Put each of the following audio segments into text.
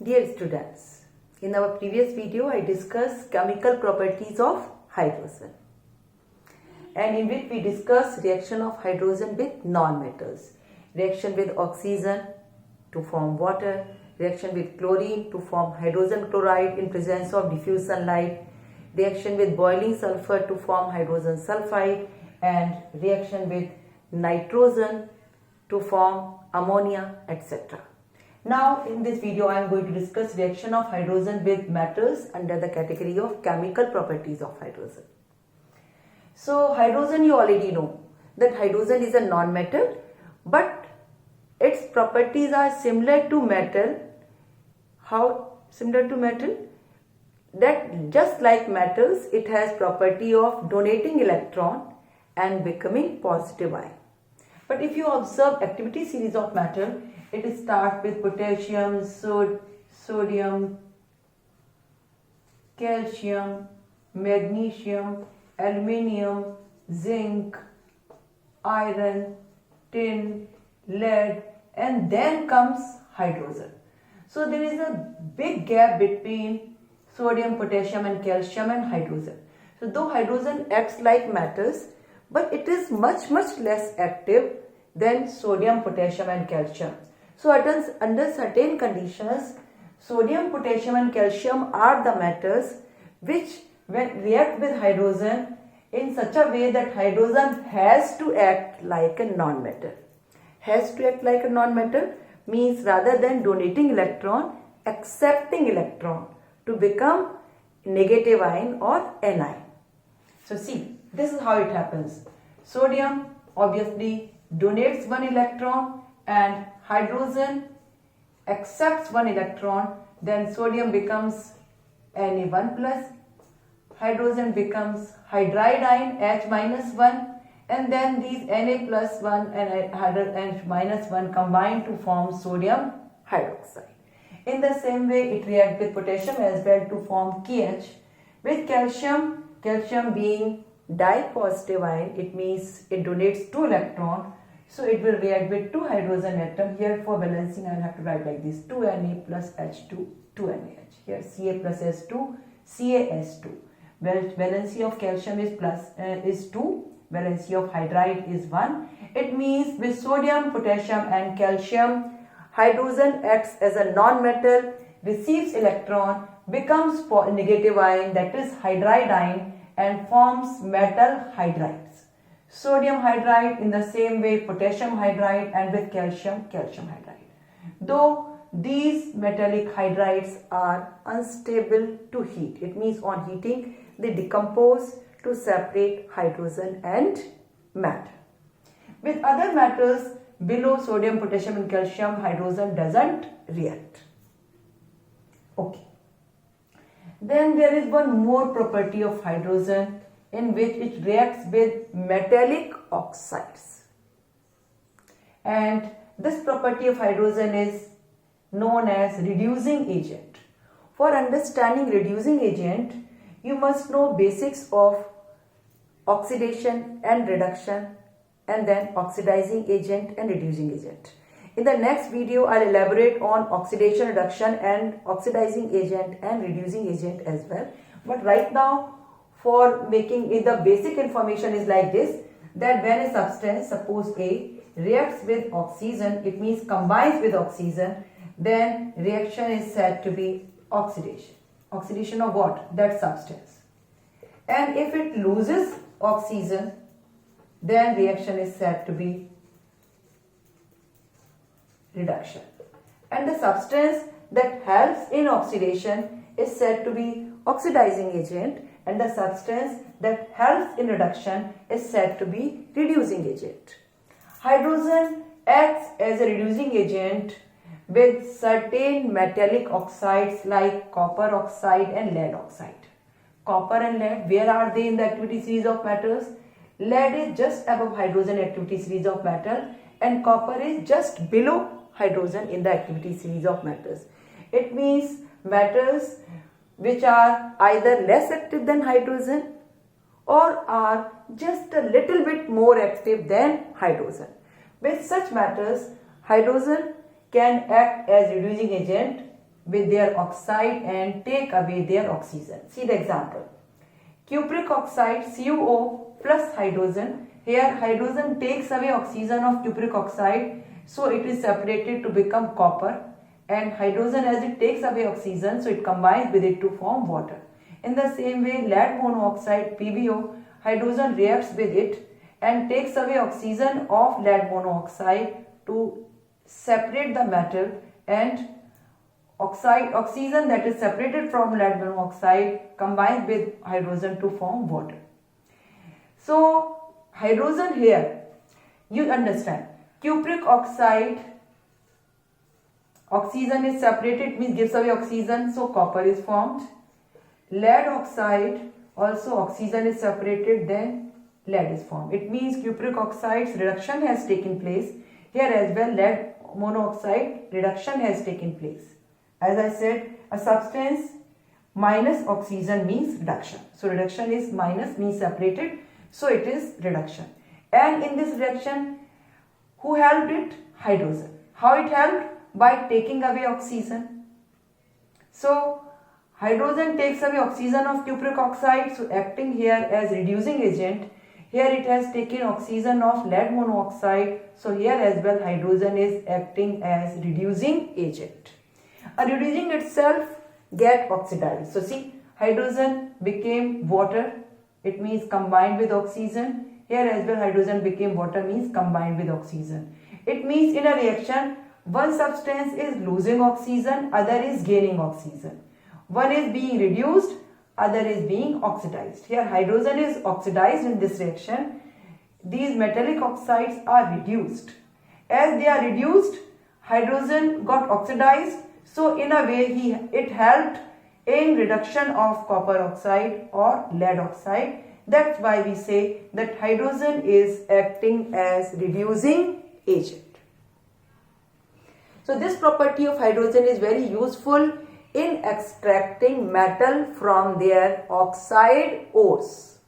Dear students, in our previous video I discussed chemical properties of hydrogen and in which we discussed reaction of hydrogen with non-metals, reaction with oxygen to form water, reaction with chlorine to form hydrogen chloride in presence of diffuse sunlight, reaction with boiling sulfur to form hydrogen sulfide, and reaction with nitrogen to form ammonia, etc. Now in this video I am going to discuss reaction of hydrogen with metals under the category of chemical properties of hydrogen. So hydrogen, you already know that hydrogen is a non-metal, but its properties are similar to metal. How similar to metal? That just like metals, it has property of donating electron and becoming positive ion. But if you observe activity series of metal, it starts with potassium, sodium, calcium, magnesium, aluminium, zinc, iron, tin, lead, and then comes hydrogen. So there is a big gap between sodium, potassium and calcium and hydrogen. So though hydrogen acts like metals, but it is much less active than sodium, potassium and calcium. So under certain conditions, sodium, potassium and calcium are the metals which when react with hydrogen in such a way that hydrogen has to act like a non-metal. Has to act like a non-metal means rather than donating electron, accepting electron to become negative ion or anion. So see, this is how it happens. Sodium obviously donates one electron and hydrogen accepts one electron, then sodium becomes Na1 plus, hydrogen becomes hydride ion H minus 1, and then these Na plus 1 and H minus 1 combine to form sodium hydroxide. In the same way it reacts with potassium as well to form KH. With calcium, calcium being di-positive ion, it means it donates 2 electrons. So it will react with 2 hydrogen atom. Here for balancing I will have to write like this: 2Na plus H2, 2NaH. Here Ca plus S2, CaS2. Valency of calcium is 2. Valency of hydride is 1. It means with sodium, potassium and calcium, hydrogen acts as a non-metal, receives electron, becomes negative ion, that is hydride ion, and forms metal hydrides. Sodium hydride in the same way potassium hydride, and with calcium, calcium hydride. Though these metallic hydrides are unstable to heat, it means on heating they decompose to separate hydrogen and matter. With other metals below sodium, potassium and calcium, hydrogen doesn't react. Okay. Then there is one more property of hydrogen in which it reacts with metallic oxides. And this property of hydrogen is known as reducing agent. For understanding reducing agent, you must know basics of oxidation and reduction, and then oxidizing agent and reducing agent. In the next video, I'll elaborate on oxidation, reduction and oxidizing agent and reducing agent as well. But right now, for making it, the basic information is like this, that when a substance, suppose A, reacts with oxygen, it means combines with oxygen, then reaction is said to be oxidation. Oxidation of what? That substance. And if it loses oxygen, then reaction is said to be reduction. And the substance that helps in oxidation is said to be oxidizing agent, and the substance that helps in reduction is said to be reducing agent. Hydrogen acts as a reducing agent with certain metallic oxides like copper oxide and lead oxide. Copper and lead, where are they in the activity series of metals? Lead is just above hydrogen activity series of metal, and copper is just below hydrogen in the activity series of metals. It means metals which are either less active than hydrogen or are just a little bit more active than hydrogen. With such metals, hydrogen can act as reducing agent with their oxide and take away their oxygen. See the example. Cupric oxide CuO plus hydrogen. Here hydrogen takes away oxygen of cupric oxide, so it is separated to become copper, and hydrogen, as it takes away oxygen, so it combines with it to form water. In the same way, lead monoxide PbO, hydrogen reacts with it and takes away oxygen of lead monoxide to separate the metal, and oxygen that is separated from lead monoxide combines with hydrogen to form water. So hydrogen here, you understand, cupric oxide, oxygen is separated, means gives away oxygen, so copper is formed. Lead oxide, also oxygen is separated, then lead is formed. It means cupric oxide's reduction has taken place. Here as well, lead monoxide reduction has taken place. As I said, a substance minus oxygen means reduction. So reduction is minus, means separated, so it is reduction. And in this reaction, who helped it? Hydrogen. How it helped? By taking away oxygen. So hydrogen takes away oxygen of cupric oxide, so acting here as reducing agent. Here it has taken oxygen of lead monoxide, so here as well hydrogen is acting as reducing agent. A reducing itself get oxidized. So see, hydrogen became water, it means combined with oxygen. Here as well hydrogen became water, means combined with oxygen. It means in a reaction, one substance is losing oxygen, other is gaining oxygen. One is being reduced, other is being oxidized. Here hydrogen is oxidized in this reaction. These metallic oxides are reduced. As they are reduced, hydrogen got oxidized, so in a way it helped in reduction of copper oxide or lead oxide. That's why we say that hydrogen is acting as reducing agent. So this property of hydrogen is very useful in extracting metal from their oxide ores.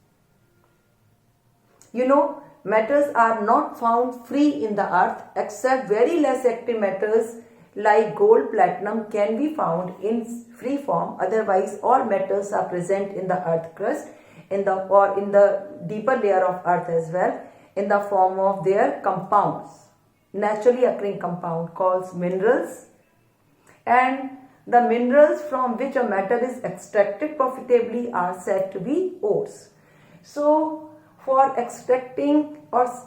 You know, metals are not found free in the earth, except very less active metals like gold, platinum can be found in free form. Otherwise, all metals are present in the earth crust in the deeper layer of earth as well, in the form of their compounds, naturally occurring compound called minerals. And the minerals from which a metal is extracted profitably are said to be ores. So for extracting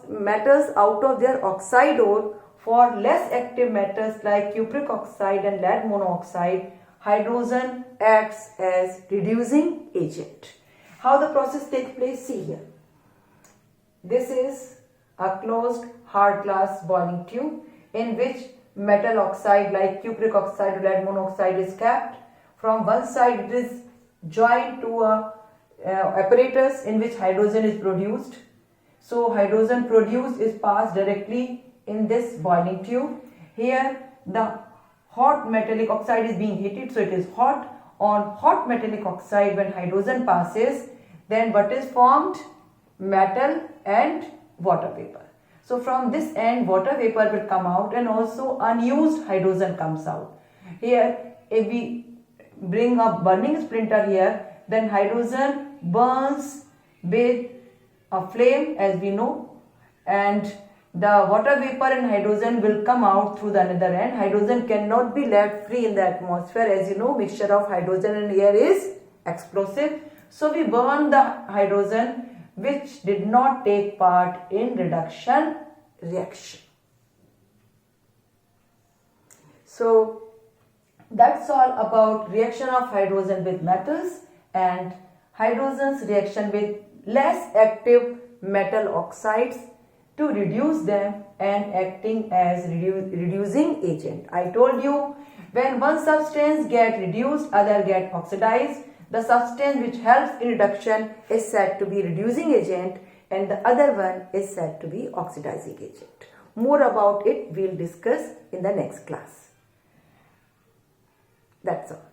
metals out of their oxide ore, for less active metals like cupric oxide and lead monoxide, hydrogen acts as reducing agent. How the process takes place? See here. This is a closed hard glass boiling tube in which metal oxide like cupric oxide or lead monoxide is kept. From one side it is joined to a apparatus in which hydrogen is produced. So hydrogen produced is passed directly in this boiling tube. Here the hot metallic oxide is being heated, so it is hot. On hot metallic oxide, when hydrogen passes, then what is formed? Metal and water vapor. So from this end water vapor will come out, and also unused hydrogen comes out. Here if we bring a burning splinter here, then hydrogen burns with a flame, as we know, and the water vapor and hydrogen will come out through the another end. Hydrogen cannot be left free in the atmosphere. As you know, mixture of hydrogen and air is explosive. So we burn the hydrogen which did not take part in reduction reaction. So that's all about reaction of hydrogen with metals and hydrogen's reaction with less active metal oxides to reduce them and acting as reducing agent. I told you, when one substance get reduced, other get oxidized. The substance which helps in reduction is said to be reducing agent, and the other one is said to be oxidizing agent. More about it we will discuss in the next class. That's all.